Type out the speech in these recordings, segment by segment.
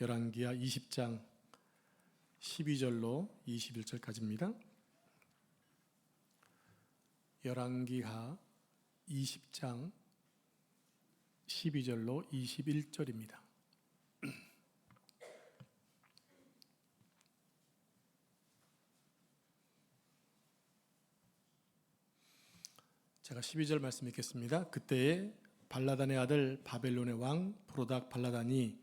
열왕기하 20장 12절로 21절까지입니다. 열왕기하 20장 12절로 21절입니다. 제가 12절 말씀 읽겠습니다. 그때에 발라단의 아들 바벨론의 왕 브로닥 발라단이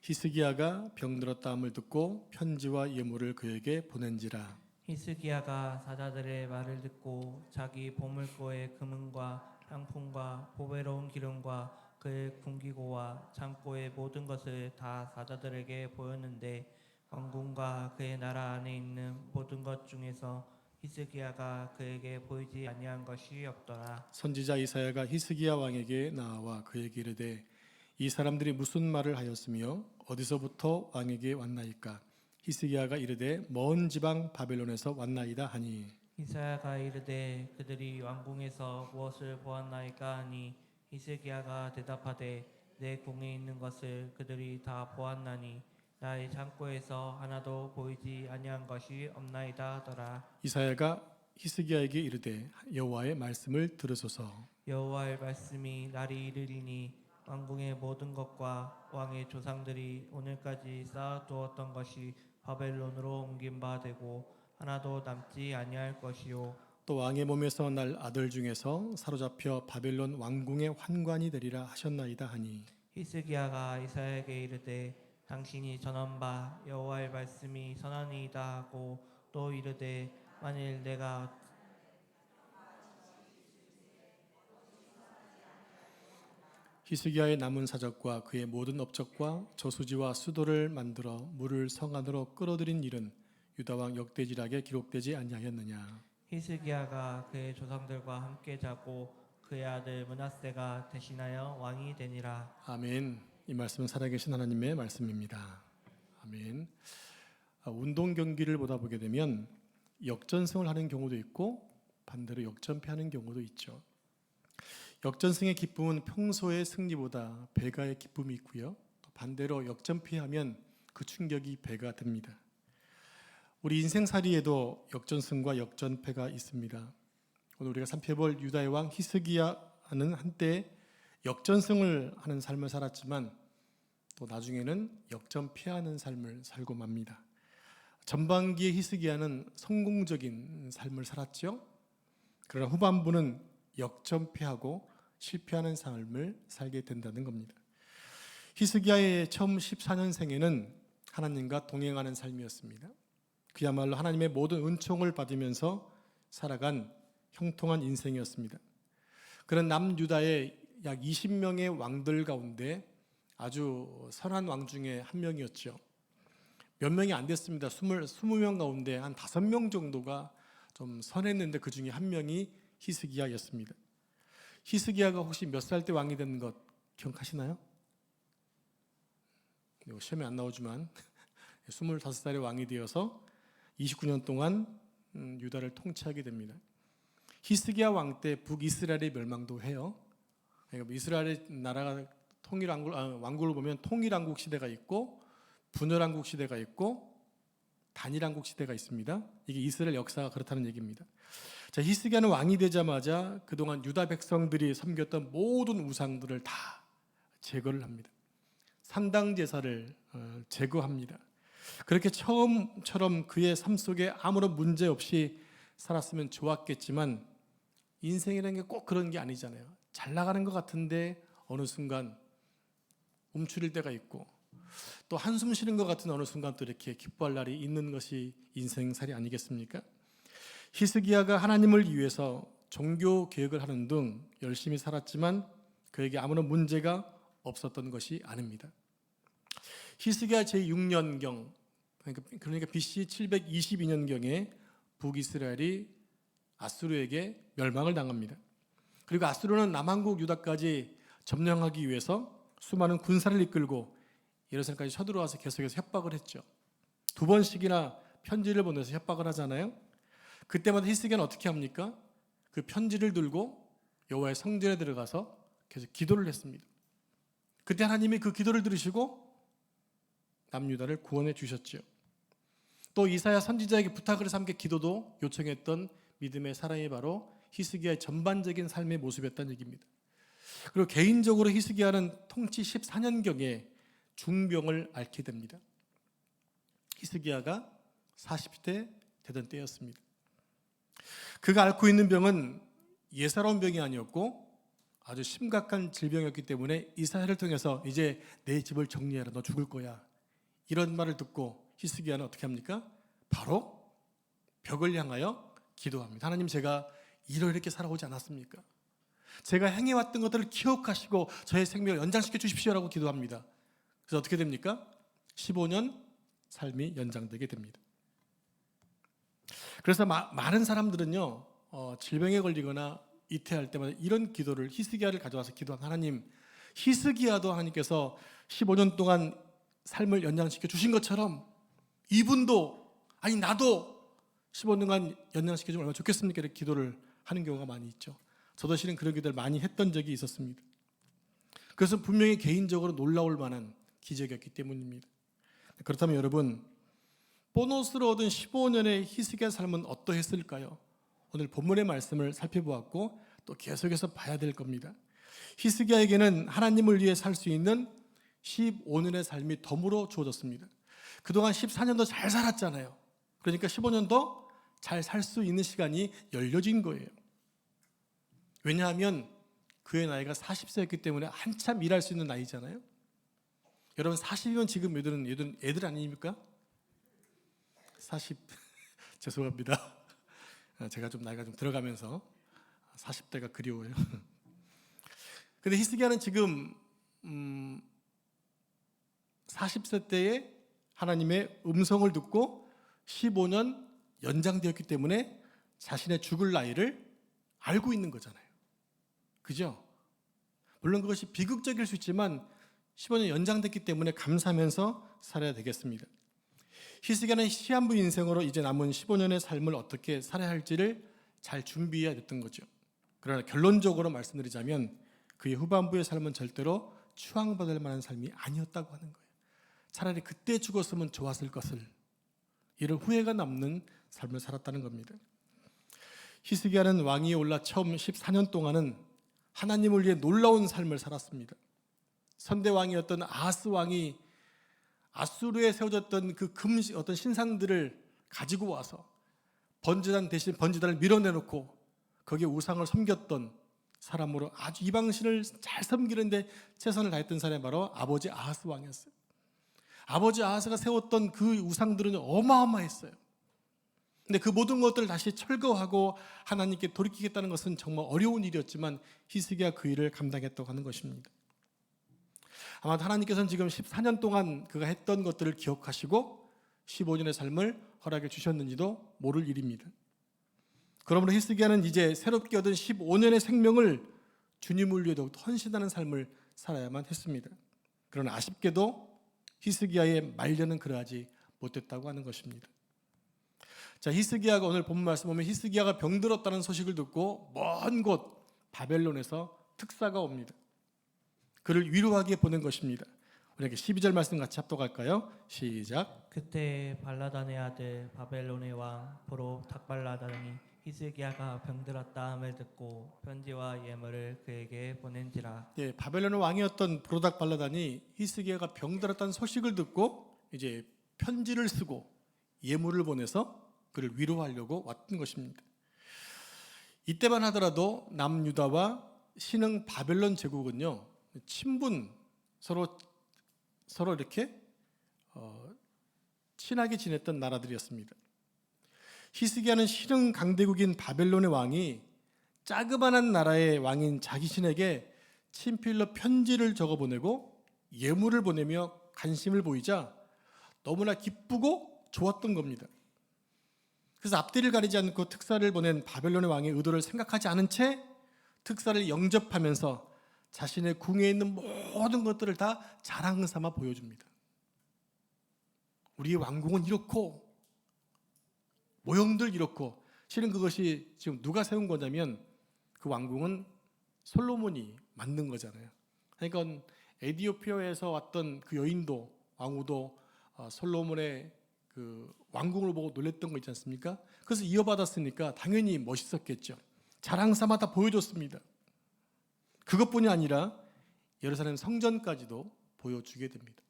히스기야가 병들었다함을 듣고 편지와 예물을 그에게 보낸지라. 히스기야가 사자들의 말을 듣고 자기 보물고의 금은과 향품과 보배로운 기름과 그의 궁기고와 창고의 모든 것을 다 사자들에게 보였는데 왕궁과 그의 나라 안에 있는 모든 것 중에서 히스기야가 그에게 보이지 아니한 것이 없더라. 선지자 이사야가 히스기야 왕에게 나와 그에게 이르되 이 사람들이 무슨 말을 하였으며 어디서부터 왕에게 왔나이까? 히스기야가 이르되 먼 지방 바벨론에서 왔나이다 하니. 이사야가 이르되 그들이 왕궁에서 무엇을 보았나이까 하니 히스기야가 대답하되 내 궁에 있는 것을 그들이 다 보았나니 나의 창고에서 하나도 보이지 아니한 것이 없나이다 하더라. 이사야가 히스기야에게 이르되 여호와의 말씀을 들으소서. 여호와의 말씀이 날이 이르리니 왕궁의 모든 것과 왕의 조상들이 오늘까지 쌓아두었던 것이 바벨론으로 옮긴 바 되고 하나도 남지 아니할 것이요. 또 왕의 몸에서 날 아들 중에서 사로잡혀 바벨론 왕궁의 환관이 되리라 하셨나이다 하니. 히스기야가 이사야에게 이르되 당신이 전한 바 여호와의 말씀이 선하니이다 하고 또 이르되 만일 내가 히스기야의 남은 사적과 그의 모든 업적과 저수지와 수도를 만들어 물을 성 안으로 끌어들인 일은 유다 왕 역대지락에 기록되지 아니하였느냐. 히스기야가 그의 조상들과 함께 자고 그의 아들 므낫세가 대신하여 왕이 되니라. 아멘. 이 말씀은 살아계신 하나님의 말씀입니다. 아멘. 운동 경기를 보다 보게 되면 역전승을 하는 경우도 있고 반대로 역전패하는 경우도 있죠. 역전승의 기쁨은 평소의 승리보다 배가의 기쁨이 있고요. 또 반대로 역전패하면 그 충격이 배가 됩니다. 우리 인생살이에도 역전승과 역전패가 있습니다. 오늘 우리가 살펴볼 유다의 왕 히스기야는 한때 역전승을 하는 삶을 살았지만 또 나중에는 역전패하는 삶을 살고 맙니다. 전반기의 히스기야는 성공적인 삶을 살았죠. 그러나 후반부는 역전패하고 실패하는 삶을 살게 된다는 겁니다. 히스기야의 처음 14년생에는 하나님과 동행하는 삶이었습니다. 그야말로 하나님의 모든 은총을 받으면서 살아간 형통한 인생이었습니다. 그런 남유다의 약 20명의 왕들 가운데 아주 선한 왕 중에 한 명이었죠. 몇 명이 안 됐습니다. 20명 가운데 한 5명 정도가 좀 선했는데 그 중에 한 명이 히스기야였습니다. 히스기야가 혹시 몇 살 때 왕이 된 것 기억하시나요? 시험에 안 나오지만 25살에 왕이 되어서 29년 동안 유다를 통치하게 됩니다. 히스기야 왕 때 북이스라엘의 멸망도 해요. 그러니까 이스라엘의 나라가 왕국을 보면 통일왕국 시대가 있고 분열왕국 시대가 있고 단일왕국 시대가 있습니다. 이게 이스라엘 역사가 그렇다는 얘기입니다. 자, 히스기야는 왕이 되자마자 그동안 유다 백성들이 섬겼던 모든 우상들을 다 제거를 합니다. 산당 제사를 제거합니다. 그렇게 처음처럼 그의 삶 속에 아무런 문제 없이 살았으면 좋았겠지만 인생이라는 게 꼭 그런 게 아니잖아요. 잘 나가는 것 같은데 어느 순간 움츠릴 때가 있고 또 한숨 쉬는 것 같은 어느 순간 또 이렇게 기뻐할 날이 있는 것이 인생살이 아니겠습니까? 히스기야가 하나님을 위해서 종교 개혁을 하는 등 열심히 살았지만 그에게 아무런 문제가 없었던 것이 아닙니다. 히스기야 제6년경 그러니까 BC 722년경에 북이스라엘이 아수르에게 멸망을 당합니다. 그리고 아수르는 남한국 유다까지 점령하기 위해서 수많은 군사를 이끌고 예루살렘까지 쳐들어와서 계속해서 협박을 했죠. 2번씩이나 편지를 보내서 협박을 하잖아요. 그때마다 히스기야는 어떻게 합니까? 그 편지를 들고 여호와의 성전에 들어가서 계속 기도를 했습니다. 그때 하나님이 그 기도를 들으시고 남유다를 구원해 주셨죠. 또 이사야 선지자에게 부탁을 해서 함께 기도도 요청했던 믿음의 사람이 바로 히스기야의 전반적인 삶의 모습이었다는 얘기입니다. 그리고 개인적으로 히스기야는 통치 14년경에 중병을 앓게 됩니다. 히스기야가 40대 되던 때였습니다. 그가 앓고 있는 병은 예사로운 병이 아니었고 아주 심각한 질병이었기 때문에 이사야를 통해서 이제 내 집을 정리해라, 너 죽을 거야, 이런 말을 듣고 히스기야는 어떻게 합니까? 바로 벽을 향하여 기도합니다. 하나님, 제가 이렇게 살아오지 않았습니까? 제가 행해왔던 것들을 기억하시고 저의 생명을 연장시켜 주십시오라고 기도합니다. 그래서 어떻게 됩니까? 15년 삶이 연장되게 됩니다. 그래서 많은 사람들은요, 질병에 걸리거나 잉태할 때마다 이런 기도를, 히스기야를 가져와서 기도한, 하나님, 히스기야도 하나님께서 15년 동안 삶을 연장시켜 주신 것처럼 이분도, 아니 나도 15년간 연장시켜 주면 얼마나 좋겠습니까? 이렇게 기도를 하는 경우가 많이 있죠. 저도 실은 그런 기도를 많이 했던 적이 있었습니다. 그것은 분명히 개인적으로 놀라울 만한 기적이었기 때문입니다. 그렇다면 여러분, 보너스로 얻은 15년의 히스기야 삶은 어떠했을까요? 오늘 본문의 말씀을 살펴보았고 또 계속해서 봐야 될 겁니다. 히스기야에게는 하나님을 위해 살 수 있는 15년의 삶이 덤으로 주어졌습니다. 그동안 14년도 잘 살았잖아요. 그러니까 15년도 잘 살 수 있는 시간이 열려진 거예요. 왜냐하면 그의 나이가 40세였기 때문에 한참 일할 수 있는 나이잖아요. 여러분 40이면 지금 애들 아닙니까? 40 죄송합니다. 제가 좀 나이가 좀 들어가면서 40대가 그리워요. 근데 히스기야는 지금 40세 때에 하나님의 음성을 듣고 15년 연장되었기 때문에 자신의 죽을 나이를 알고 있는 거잖아요. 그죠? 물론 그것이 비극적일 수 있지만 15년 연장됐기 때문에 감사하면서 살아야 되겠습니다. 히스기야는 시한부 인생으로 이제 남은 15년의 삶을 어떻게 살아야 할지를 잘 준비해야 됐던 거죠. 그러나 결론적으로 말씀드리자면 그의 후반부의 삶은 절대로 추앙받을 만한 삶이 아니었다고 하는 거예요. 차라리 그때 죽었으면 좋았을 것을, 이런 후회가 남는 삶을 살았다는 겁니다. 히스기야는 왕위에 올라 처음 14년 동안은 하나님을 위해 놀라운 삶을 살았습니다. 선대왕이었던 아하스 왕이 아수르에 세워졌던 그 어떤 신상들을 가지고 와서 번제단 대신 번제단을 밀어내놓고 거기에 우상을 섬겼던 사람으로 아주 이방신을 잘 섬기는데 최선을 다했던 사람이 바로 아버지 아하스 왕이었어요. 아버지 아하스가 세웠던 그 우상들은 어마어마했어요. 근데 그 모든 것들을 다시 철거하고 하나님께 돌이키겠다는 것은 정말 어려운 일이었지만 히스기야 그 일을 감당했다고 하는 것입니다. 아마 하나님께서는 지금 14년 동안 그가 했던 것들을 기억하시고 15년의 삶을 허락해 주셨는지도 모를 일입니다. 그러므로 히스기야는 이제 새롭게 얻은 15년의 생명을 주님을 위해 더욱 헌신하는 삶을 살아야만 했습니다. 그러나 아쉽게도 히스기야의 말년은 그러하지 못했다고 하는 것입니다. 자, 히스기야가 오늘 본문 말씀 보면 히스기야가 병들었다는 소식을 듣고 먼 곳 바벨론에서 특사가 옵니다. 그를 위로하기에 보낸 것입니다. 우리에게 12절 말씀 같이 합독할까요? 시작. 그때 발라단의 아들 바벨론의 왕 보로 닥발라단이 히스기야가 병들었다 함을 듣고 편지와 예물을 그에게 보낸지라. 예, 바벨론의 왕이었던 브로닥 발라단이 히스기야가 병들었다는 소식을 듣고 이제 편지를 쓰고 예물을 보내서 그를 위로하려고 왔던 것입니다. 이때만 하더라도 남유다와 신흥 바벨론 제국은요, 친분, 서로 이렇게 친하게 지냈던 나라들이었습니다. 히스기야는 신흥 강대국인 바벨론의 왕이 자그마한 나라의 왕인 자기 신에게 친필로 편지를 적어 보내고 예물을 보내며 관심을 보이자 너무나 기쁘고 좋았던 겁니다. 그래서 앞뒤를 가리지 않고 특사를 보낸 바벨론의 왕의 의도를 생각하지 않은 채 특사를 영접하면서 자신의 궁에 있는 모든 것들을 다 자랑 삼아 보여줍니다. 우리의 왕궁은 이렇고 모형들 이렇고, 실은 그것이 지금 누가 세운 거냐면 그 왕궁은 솔로몬이 만든 거잖아요. 그러니까 에디오피아에서 왔던 그 여인도 왕후도 솔로몬의 그 왕궁을 보고 놀랬던 거 있지 않습니까? 그래서 이어받았으니까 당연히 멋있었겠죠. 자랑 삼아 다 보여줬습니다. 그것뿐이 아니라 예루살렘 성전까지도 보여주게 됩니다.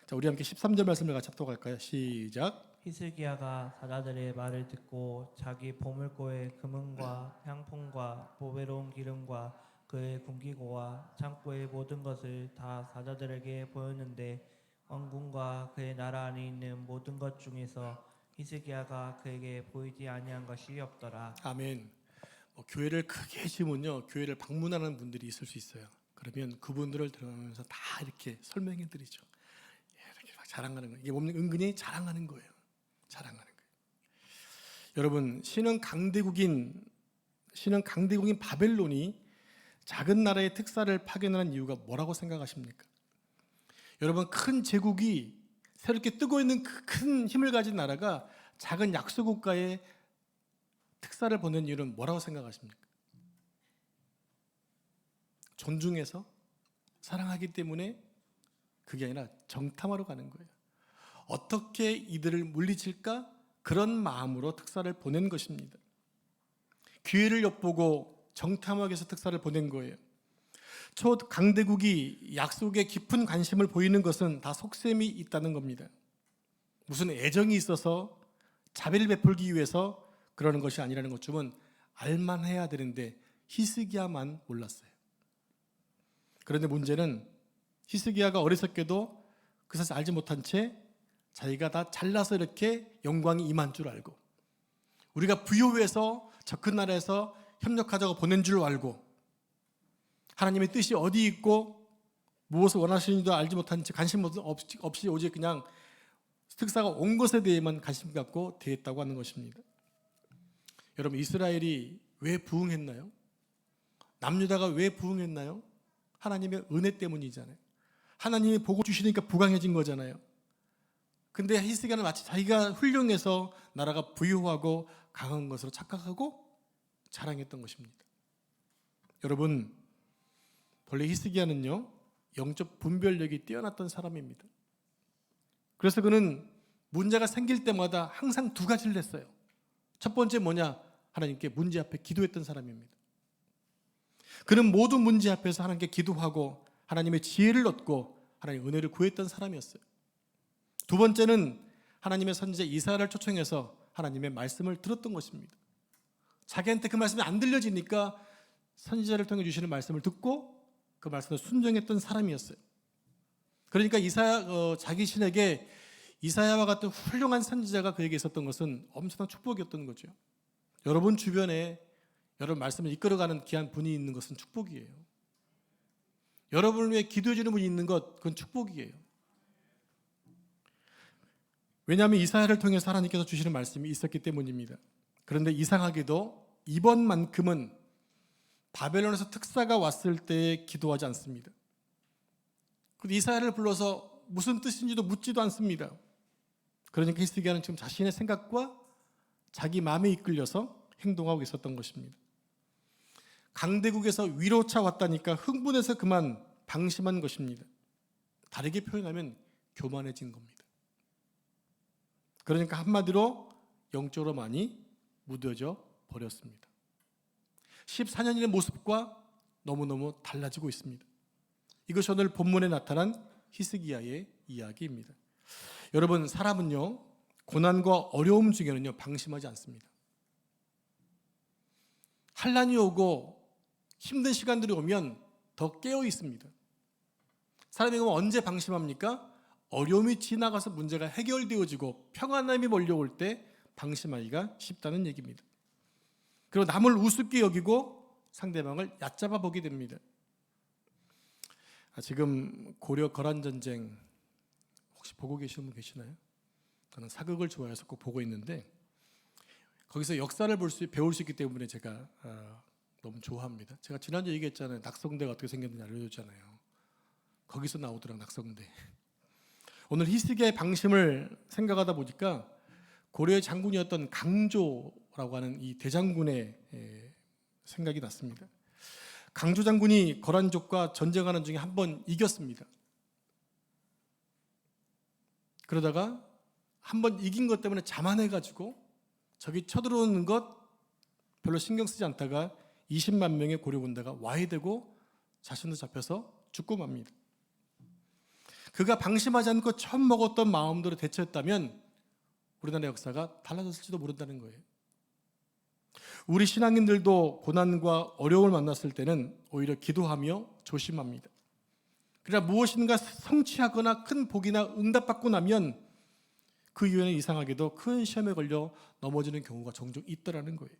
자, 우리 함께 13절 말씀을 같이 합독할까요? 시작. 히스기야가 사자들의 말을 듣고 자기 보물고의 금은과 향품과 보배로운 기름과 그의 군기고와 창고의 모든 것을 다 사자들에게 보였는데 왕궁과 그의 나라 안에 있는 모든 것 중에서 히스기야가 그에게 보이지 아니한 것이 없더라. 아멘. 교회를 크게 지으면요, 교회를 방문하는 분들이 있을 수 있어요. 그러면 그분들을 들어가면서 다 이렇게 설명해 드리죠. 이렇게 막 자랑하는 거예요. 이게 뭡니까? 은근히 자랑하는 거예요. 자랑하는 거예요. 여러분, 신은 강대국인 바벨론이 작은 나라의 특사를 파견하는 이유가 뭐라고 생각하십니까? 여러분, 큰 제국이 새롭게 뜨고 있는 그 큰 힘을 가진 나라가 작은 약소국가에 특사를 보낸 이유는 뭐라고 생각하십니까? 존중해서 사랑하기 때문에 그게 아니라 정탐하러 가는 거예요. 어떻게 이들을 물리칠까? 그런 마음으로 특사를 보낸 것입니다. 기회를 엿보고 정탐하기 위해서 특사를 보낸 거예요. 초강대국이 약속에 깊은 관심을 보이는 것은 다 속셈이 있다는 겁니다. 무슨 애정이 있어서 자비를 베풀기 위해서 그러는 것이 아니라는 것쯤은 알만해야 되는데 히스기야만 몰랐어요. 그런데 문제는 히스기야가 어리석게도 그 사실 알지 못한 채 자기가 다 잘나서 이렇게 영광이 임한 줄 알고, 우리가 부요해서 저 큰 나라에서 협력하자고 보낸 줄 알고, 하나님의 뜻이 어디 있고 무엇을 원하시는지도 알지 못한 채 관심 없이 오직 그냥 특사가 온 것에 대해만 관심 갖고 대했다고 하는 것입니다. 여러분, 이스라엘이 왜 부흥했나요? 남유다가 왜 부흥했나요? 하나님의 은혜 때문이잖아요. 하나님이 복을 주시니까 부강해진 거잖아요. 근데 히스기야는 마치 자기가 훌륭해서 나라가 부유하고 강한 것으로 착각하고 자랑했던 것입니다. 여러분, 본래 히스기야는요, 영적 분별력이 뛰어났던 사람입니다. 그래서 그는 문제가 생길 때마다 항상 두 가지를 했어요. 첫 번째 뭐냐? 하나님께 문제 앞에 기도했던 사람입니다. 그는 모든 문제 앞에서 하나님께 기도하고 하나님의 지혜를 얻고 하나님의 은혜를 구했던 사람이었어요. 두 번째는 하나님의 선지자 이사야를 초청해서 하나님의 말씀을 들었던 것입니다. 자기한테 그 말씀이 안 들려지니까 선지자를 통해 주시는 말씀을 듣고 그 말씀을 순종했던 사람이었어요. 그러니까 자기 신에게 이사야와 같은 훌륭한 선지자가 그에게 있었던 것은 엄청난 축복이었던 거죠. 여러분 주변에 여러분 말씀을 이끌어가는 귀한 분이 있는 것은 축복이에요. 여러분을 위해 기도해 주는 분이 있는 것, 그건 축복이에요. 왜냐하면 이사야를 통해서 하나님께서 주시는 말씀이 있었기 때문입니다. 그런데 이상하게도 이번만큼은 바벨론에서 특사가 왔을 때 기도하지 않습니다. 이사야를 불러서 무슨 뜻인지도 묻지도 않습니다. 그러니까 히스기야는 지금 자신의 생각과 자기 마음에 이끌려서 행동하고 있었던 것입니다. 강대국에서 위로차 왔다니까 흥분해서 그만 방심한 것입니다. 다르게 표현하면 교만해진 겁니다. 그러니까 한마디로 영적으로 많이 무뎌져 버렸습니다. 14년의 모습과 너무너무 달라지고 있습니다. 이것이 오늘 본문에 나타난 히스기야의 이야기입니다. 여러분, 사람은요, 고난과 어려움 중에는요, 방심하지 않습니다. 환난이 오고 힘든 시간들이 오면 더 깨어 있습니다. 사람이 그럼 언제 방심합니까? 어려움이 지나가서 문제가 해결되어지고 평안함이 몰려올 때 방심하기가 쉽다는 얘기입니다. 그리고 남을 우습게 여기고 상대방을 얕잡아 보게 됩니다. 지금 고려 거란 전쟁 혹시 보고 계시는 분 계시나요? 저는 사극을 좋아해서 꼭 보고 있는데 거기서 역사를 배울 수 있기 때문에 제가 너무 좋아합니다. 제가 지난주에 얘기했잖아요. 낙성대가 어떻게 생겼는지 알려줬잖아요. 거기서 나오더라고요, 낙성대. 오늘 히스기야의 방심을 생각하다 보니까 고려의 장군이었던 강조라고 하는 이 대장군의 생각이 났습니다. 강조 장군이 거란족과 전쟁하는 중에 한 번 이겼습니다. 그러다가 한번 이긴 것 때문에 자만해가지고 적이 쳐들어오는 것 별로 신경 쓰지 않다가 20만 명의 고려군대가 와해되고 자신도 잡혀서 죽고 맙니다. 그가 방심하지 않고 처음 먹었던 마음대로 대처했다면 우리나라 역사가 달라졌을지도 모른다는 거예요. 우리 신앙인들도 고난과 어려움을 만났을 때는 오히려 기도하며 조심합니다. 그러나 무엇인가 성취하거나 큰 복이나 응답받고 나면 그 이후에는 이상하게도 큰 시험에 걸려 넘어지는 경우가 종종 있더라는 거예요.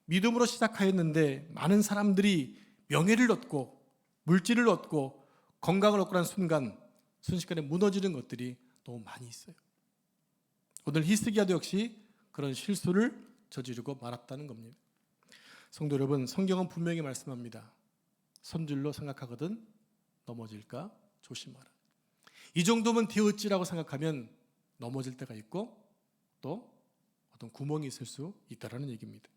믿음으로 시작하였는데 많은 사람들이 명예를 얻고 물질을 얻고 건강을 얻고 난 순간 순식간에 무너지는 것들이 너무 많이 있어요. 오늘 히스기야도 역시 그런 실수를 저지르고 말았다는 겁니다. 성도 여러분, 성경은 분명히 말씀합니다. 선줄로 생각하거든 넘어질까 조심하라. 이 정도면 되었지라고 생각하면 넘어질 때가 있고 또 어떤 구멍이 있을 수 있다는 얘기입니다.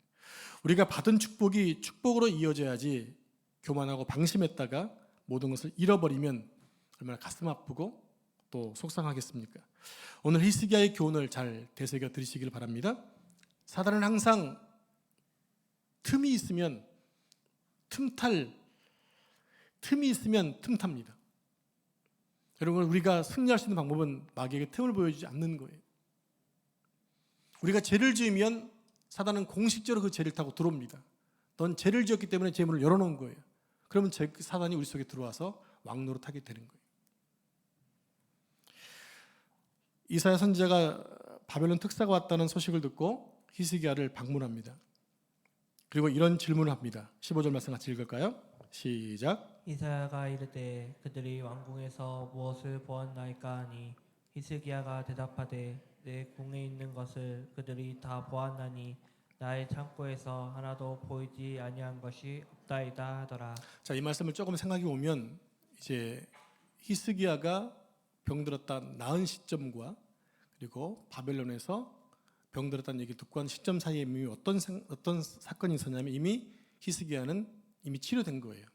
우리가 받은 축복이 축복으로 이어져야지 교만하고 방심했다가 모든 것을 잃어버리면 얼마나 가슴 아프고 또 속상하겠습니까? 오늘 히스기야의 교훈을 잘 되새겨 들으시길 바랍니다. 사단은 항상 틈이 있으면 틈탑니다. 여러분, 우리가 승리할 수 있는 방법은 마귀에게 틈을 보여주지 않는 거예요. 우리가 죄를 지으면 사단은 공식적으로 그 죄를 타고 들어옵니다. 넌 죄를 지었기 때문에 죄 문을 열어놓은 거예요. 그러면 사단이 우리 속에 들어와서 왕노릇하게 되는 거예요. 이사야 선지자가 바벨론 특사가 왔다는 소식을 듣고 히스기야를 방문합니다. 그리고 이런 질문을 합니다. 15절 말씀 같이 읽을까요? 시작. 이사야가 이르되 그들이 왕궁에서 무엇을 보았나이까 하니 히스기야가 대답하되 내 궁에 있는 것을 그들이 다 보았나니 나의 창고에서 하나도 보이지 아니한 것이 없다이다 하더라. 자, 이 말씀을 조금 생각해 보면 이제 히스기야가 병들었다 나은 시점과 그리고 바벨론에서 병들었다는 얘기를 듣고 한 시점 사이에 이미 어떤 사건이 있었냐면 이미 히스기야는 이미 치료된 거예요.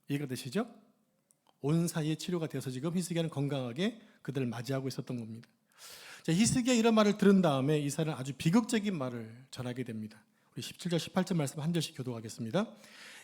이해가 되시죠? 온 사이에 치료가 되어서 지금 히스기야는 건강하게 그들을 맞이하고 있었던 겁니다. 자, 히스기야 이런 말을 들은 다음에 이사야는 아주 비극적인 말을 전하게 됩니다. 우리 17절 18절 말씀 한 절씩 교독하겠습니다.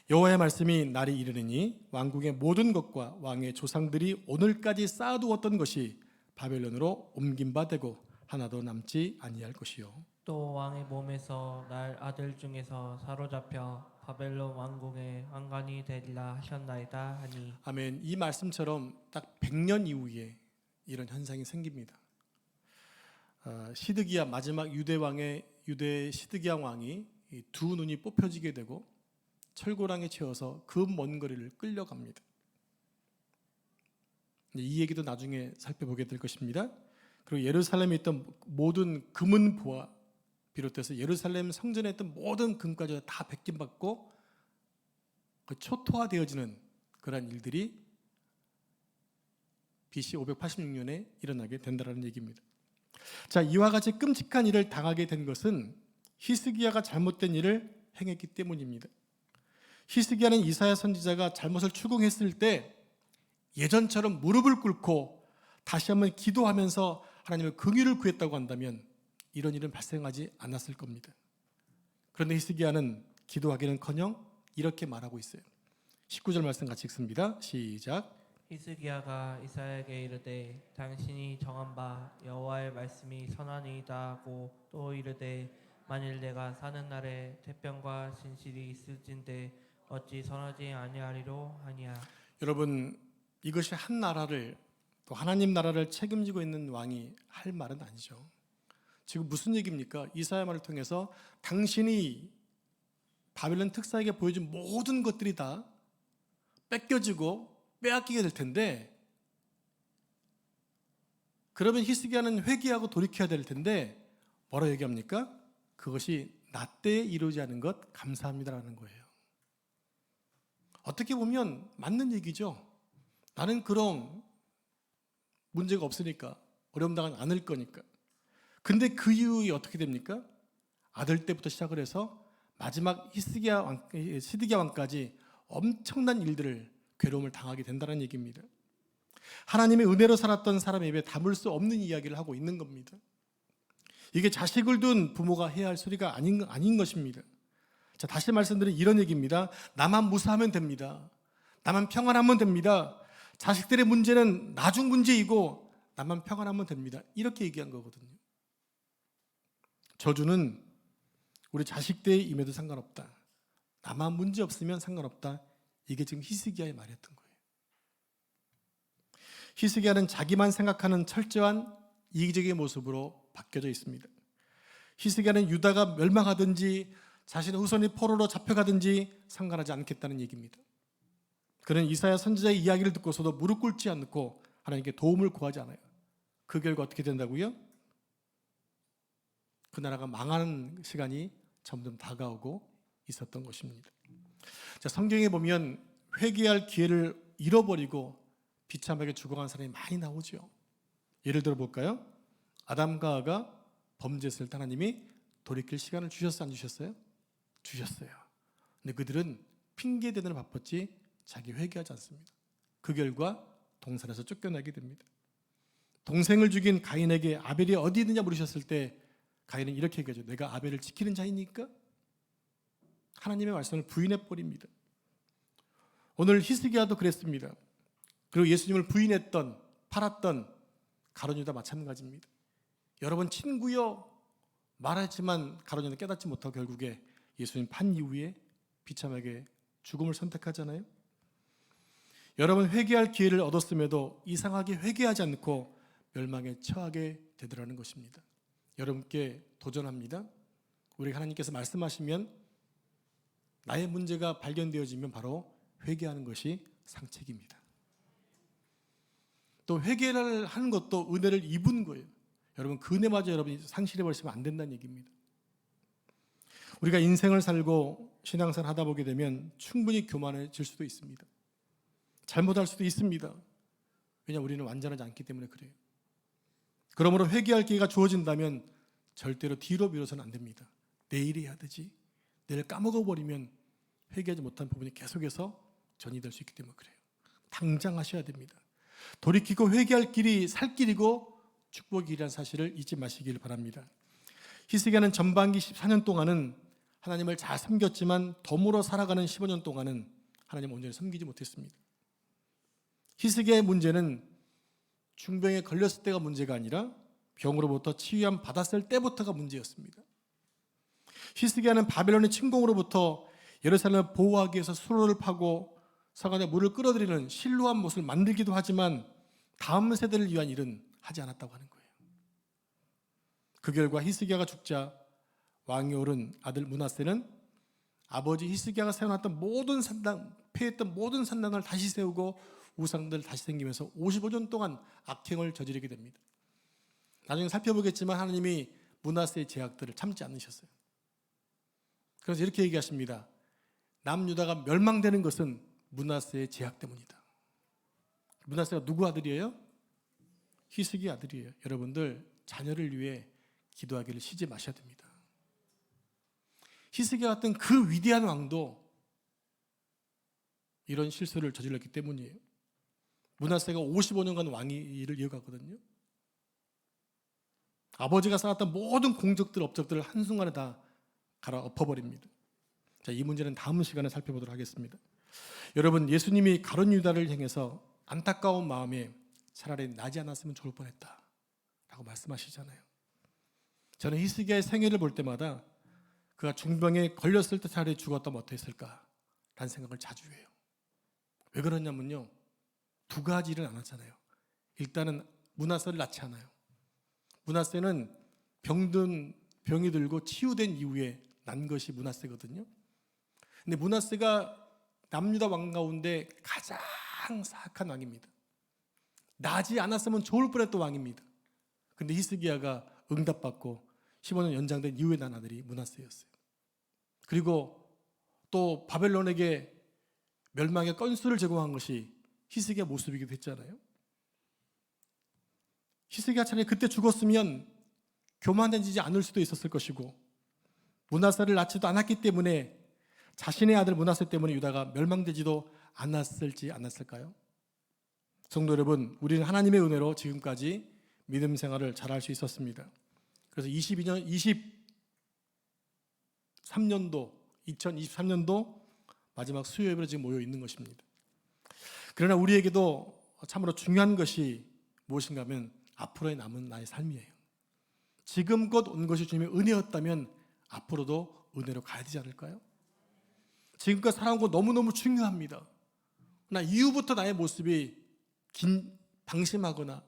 여호와의 말씀이 날이 이르느니 왕국의 모든 것과 왕의 조상들이 오늘까지 쌓아두었던 것이 바벨론으로 옮긴 바 되고 하나도 남지 아니할 것이요. 또 왕의 몸에서 날 아들 중에서 사로잡혀 바벨론 왕궁의 왕관이 되리라 하셨나이다 하니. 아멘. 이 말씀처럼 딱 100년 이후에 이런 현상이 생깁니다. 시드기야 마지막 유대 시드기야 왕이 두 눈이 뽑혀지게 되고 철고랑에 채워서 그 먼 거리를 끌려갑니다. 이 얘기도 나중에 살펴보게 될 것입니다. 그리고 예루살렘에 있던 모든 금은 보화 비롯해서 예루살렘 성전에 있던 모든 금까지 다 베낌받고 그 초토화되어지는 그러한 일들이 BC 586년에 일어나게 된다는 얘기입니다. 자, 이와 같이 끔찍한 일을 당하게 된 것은 히스기야가 잘못된 일을 행했기 때문입니다. 히스기야는 이사야 선지자가 잘못을 추궁했을 때 예전처럼 무릎을 꿇고 다시 한번 기도하면서 하나님의 긍휼을 구했다고 한다면 이런 일은 발생하지 않았을 겁니다. 그런데 히스기야는 기도하기는커녕 이렇게 말하고 있어요. 19절 말씀 같이 읽습니다. 시작. 히스기야가 이사야에게 이르되 당신이 정한 바 여호와의 말씀이 선하니이다 하고 또 이르되 만일 내가 사는 날에 태평과 진실이 있을진데 어찌 선하지 아니하리로 하니야. 여러분, 이것이 한 나라를 또 하나님 나라를 책임지고 있는 왕이 할 말은 아니죠. 지금 무슨 얘기입니까? 이사야 말을 통해서 당신이 바벨론 특사에게 보여준 모든 것들이 다 뺏겨지고 빼앗기게 될 텐데 그러면 히스기야는 회개하고 돌이켜야 될 텐데 뭐라 얘기합니까? 그것이 나 때에 이루어지지 않은 것 감사합니다라는 거예요. 어떻게 보면 맞는 얘기죠. 나는 그럼 문제가 없으니까 어려움 당하지 않을 거니까. 근데 그 이후에 어떻게 됩니까? 아들 때부터 시작을 해서 마지막 시드기야 왕까지 엄청난 일들을 괴로움을 당하게 된다는 얘기입니다. 하나님의 은혜로 살았던 사람의 입에 담을 수 없는 이야기를 하고 있는 겁니다. 이게 자식을 둔 부모가 해야 할 소리가 아닌 것입니다. 자, 다시 말씀드린 이런 얘기입니다. 나만 무사하면 됩니다. 나만 평안하면 됩니다. 자식들의 문제는 나중 문제이고 나만 평안하면 됩니다. 이렇게 얘기한 거거든요. 저주는 우리 자식들의 임에도 상관없다. 나만 문제 없으면 상관없다. 이게 지금 히스기야의 말이었던 거예요. 히스기야는 자기만 생각하는 철저한 이기적인 모습으로 바뀌어져 있습니다. 히스기야는 유다가 멸망하든지 자신의 후손이 포로로 잡혀가든지 상관하지 않겠다는 얘기입니다. 그는 이사야 선지자의 이야기를 듣고서도 무릎 꿇지 않고 하나님께 도움을 구하지 않아요. 그 결과 어떻게 된다고요? 그 나라가 망하는 시간이 점점 다가오고 있었던 것입니다. 자, 성경에 보면 회개할 기회를 잃어버리고 비참하게 죽어간 사람이 많이 나오죠. 예를 들어 볼까요? 아담과 하와가 범죄했을 때 하나님이 돌이킬 시간을 주셨어요, 안 주셨어요? 주셨어요. 근데 그들은 핑계대느라 바빴지 자기 회개하지 않습니다. 그 결과 동산에서 쫓겨나게 됩니다. 동생을 죽인 가인에게 아벨이 어디 있느냐 물으셨을 때 가인은 이렇게 얘기하죠. 내가 아벨을 지키는 자이니까? 하나님의 말씀을 부인해 버립니다. 오늘 히스기야도 그랬습니다. 그리고 예수님을 부인했던, 팔았던 가룟 유다 마찬가지입니다. 여러분 친구여 말했지만 가룟 유다는 깨닫지 못하고 결국에 예수님 판 이후에 비참하게 죽음을 선택하잖아요. 여러분 회개할 기회를 얻었음에도 이상하게 회개하지 않고 멸망에 처하게 되더라는 것입니다. 여러분께 도전합니다. 우리 하나님께서 말씀하시면 나의 문제가 발견되어지면 바로 회개하는 것이 상책입니다. 또 회개를 하는 것도 은혜를 입은 거예요. 여러분 그 은혜마저 여러분이 상실해 버리시면 안 된다는 얘기입니다. 우리가 인생을 살고 신앙생활 하다 보게 되면 충분히 교만해질 수도 있습니다. 잘못할 수도 있습니다. 왜냐하면 우리는 완전하지 않기 때문에 그래요. 그러므로 회개할 기회가 주어진다면 절대로 뒤로 미뤄서는 안 됩니다. 내일 해야 되지. 내일 까먹어버리면 회개하지 못한 부분이 계속해서 전이될 수 있기 때문에 그래요. 당장 하셔야 됩니다. 돌이키고 회개할 길이 살 길이고 축복의 길이라는 사실을 잊지 마시길 바랍니다. 히스기야는 전반기 14년 동안은 하나님을 잘 섬겼지만 덤으로 살아가는 15년 동안은 하나님을 온전히 섬기지 못했습니다. 히스기야의 문제는 중병에 걸렸을 때가 문제가 아니라 병으로부터 치유함 받았을 때부터가 문제였습니다. 히스기야는 바벨론의 침공으로부터 예루살렘을 보호하기 위해서 수로를 파고 서간에 물을 끌어들이는 실루한 못을 만들기도 하지만 다음 세대를 위한 일은 하지 않았다고 하는 거예요. 그 결과 히스기야가 죽자 왕이 오른 아들 므낫세는 아버지 히스기야가 세워놨던 모든 산당, 폐했던 모든 산당을 다시 세우고 우상들 다시 생기면서 55년 동안 악행을 저지르게 됩니다. 나중에 살펴보겠지만 하나님이 므낫세의 죄악들을 참지 않으셨어요. 그래서 이렇게 얘기하십니다. 남유다가 멸망되는 것은 므낫세의 죄악 때문이다. 므낫세가 누구 아들이에요? 히스기야 아들이에요. 여러분들 자녀를 위해 기도하기를 쉬지 마셔야 됩니다. 히스기야 같은 그 위대한 왕도 이런 실수를 저질렀기 때문이에요. 므낫세가 55년간 왕위를 이어갔거든요. 아버지가 쌓았던 모든 공적들, 업적들을 한순간에 다 갈아엎어버립니다. 자, 이 문제는 다음 시간에 살펴보도록 하겠습니다. 여러분, 예수님이 가룟 유다를 향해서 안타까운 마음에 차라리 나지 않았으면 좋을 뻔했다 라고 말씀하시잖아요. 저는 히스기야의 생애를 볼 때마다 그가 중병에 걸렸을 때 차라리 죽었다면 어땠을까 라는 생각을 자주 해요. 왜 그러냐면요, 두 가지를 안 하잖아요. 일단은 므낫세를 낳지 않아요. 므낫세는 병이 들고 치유된 이후에 난 것이 므낫세거든요. 근데 므낫세가 남유다 왕 가운데 가장 사악한 왕입니다. 나지 않았으면 좋을 뻔했던 왕입니다. 근데 히스기야가 응답받고 15년 연장된 이후에 난 아들이 므낫세였어요. 그리고 또 바벨론에게 멸망의 건수를 제공한 것이 히스기야 모습이기도 했잖아요. 히스기야 차라리 그때 죽었으면 교만해지지 않을 수도 있었을 것이고 므낫세를 낳지도 않았기 때문에 자신의 아들 므낫세 때문에 유다가 멸망되지도 않았을까요? 성도 여러분, 우리는 하나님의 은혜로 지금까지 믿음 생활을 잘할 수 있었습니다. 그래서 2023년도 마지막 수요 예배로 지금 모여 있는 것입니다. 그러나 우리에게도 참으로 중요한 것이 무엇인가 하면 앞으로의 남은 나의 삶이에요. 지금껏 온 것이 주님의 은혜였다면 앞으로도 은혜로 가야 되지 않을까요? 지금껏 살아온 거 너무너무 중요합니다. 그러나 이후부터 나의 모습이 방심하거나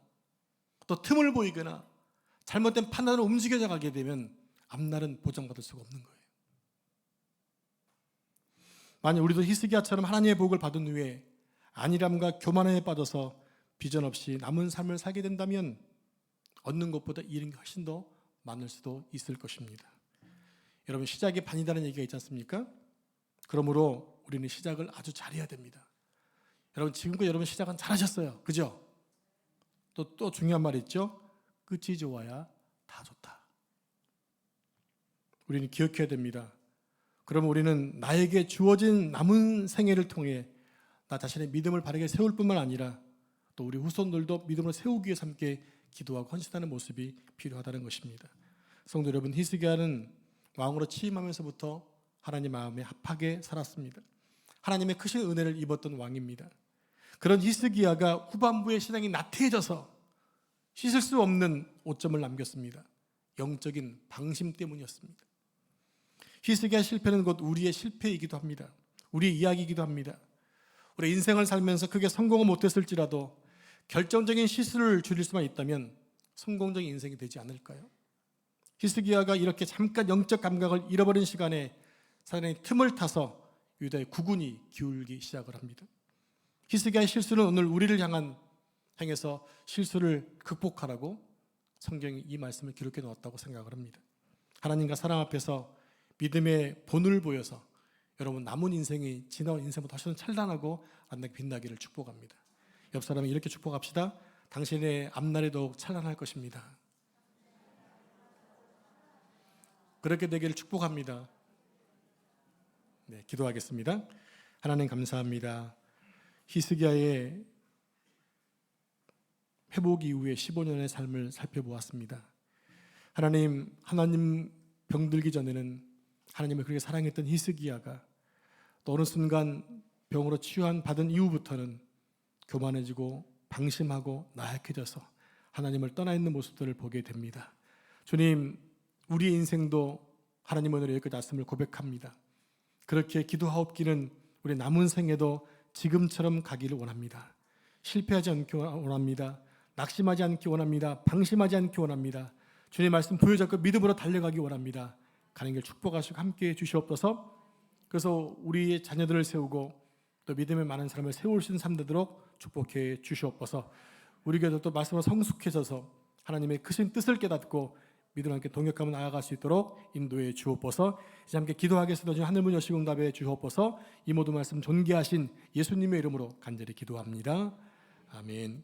또 틈을 보이거나 잘못된 판단으로 움직여져 가게 되면 앞날은 보장받을 수가 없는 거예요. 만약 우리도 히스기야처럼 하나님의 복을 받은 후에 안일함과 교만에 빠져서 비전 없이 남은 삶을 살게 된다면 얻는 것보다 잃은 게 훨씬 더 많을 수도 있을 것입니다. 여러분, 시작이 반이다는 얘기가 있지 않습니까? 그러므로 우리는 시작을 아주 잘해야 됩니다. 여러분, 지금껏 여러분 시작은 잘하셨어요. 그죠? 또 중요한 말이 있죠. 끝이 좋아야 다 좋다. 우리는 기억해야 됩니다. 그러면 우리는 나에게 주어진 남은 생애를 통해 나 자신의 믿음을 바르게 세울 뿐만 아니라 또 우리 후손들도 믿음을 세우기 위해서 함께 기도하고 헌신하는 모습이 필요하다는 것입니다. 성도 여러분, 히스기야는 왕으로 취임하면서부터 하나님 마음에 합하게 살았습니다. 하나님의 크신 은혜를 입었던 왕입니다. 그런 히스기야가 후반부에 신앙이 나태해져서 씻을 수 없는 오점을 남겼습니다. 영적인 방심 때문이었습니다. 히스기야 실패는 곧 우리의 실패이기도 합니다. 우리의 이야기이기도 합니다. 우리 인생을 살면서 크게 성공을 못했을지라도 결정적인 실수를 줄일 수만 있다면 성공적인 인생이 되지 않을까요? 히스기야가 이렇게 잠깐 영적 감각을 잃어버린 시간에 사단의 틈을 타서 유다의 국군이 기울기 시작을 합니다. 히스기야의 실수는 오늘 우리를 향해서 실수를 극복하라고 성경이 이 말씀을 기록해 놓았다고 생각을 합니다. 하나님과 사람 앞에서 믿음의 본을 보여서 여러분 남은 인생이 지나온 인생보다 훨씬 찬란하고 아름답게 빛나기를 축복합니다. 옆 사람이 이렇게 축복합시다. 당신의 앞날이 더욱 찬란할 것입니다. 그렇게 되기를 축복합니다. 네, 기도하겠습니다. 하나님 감사합니다. 히스기야의 회복 이후의 15년의 삶을 살펴보았습니다. 하나님 병들기 전에는 하나님을 그렇게 사랑했던 히스기야가 또 어느 순간 병으로 받은 이후부터는 교만해지고 방심하고 나약해져서 하나님을 떠나 있는 모습들을 보게 됩니다. 주님, 우리의 인생도 하나님의 은혜로 여기까지 왔음을 고백합니다. 그렇게 기도하옵기는 우리 남은 생에도 지금처럼 가기를 원합니다. 실패하지 않기 원합니다. 낙심하지 않기 원합니다. 방심하지 않기 원합니다. 주님의 말씀 부여잡고 믿음으로 달려가기 원합니다. 가는 길 축복하시고 함께해 주시옵소서. 그래서 우리의 자녀들을 세우고 또 믿음의 많은 사람을 세울 수 있는 삶 되도록 축복해 주시옵소서. 우리 교회도 또 말씀으로 성숙해져서 하나님의 크신 뜻을 깨닫고 믿음과 함께 동역하며 나아갈 수 있도록 인도해 주옵소서. 이제 함께 기도하겠습니다. 하늘문 여시고 응답해 주옵소서. 이 모든 말씀 존귀하신 예수님의 이름으로 간절히 기도합니다. 아멘.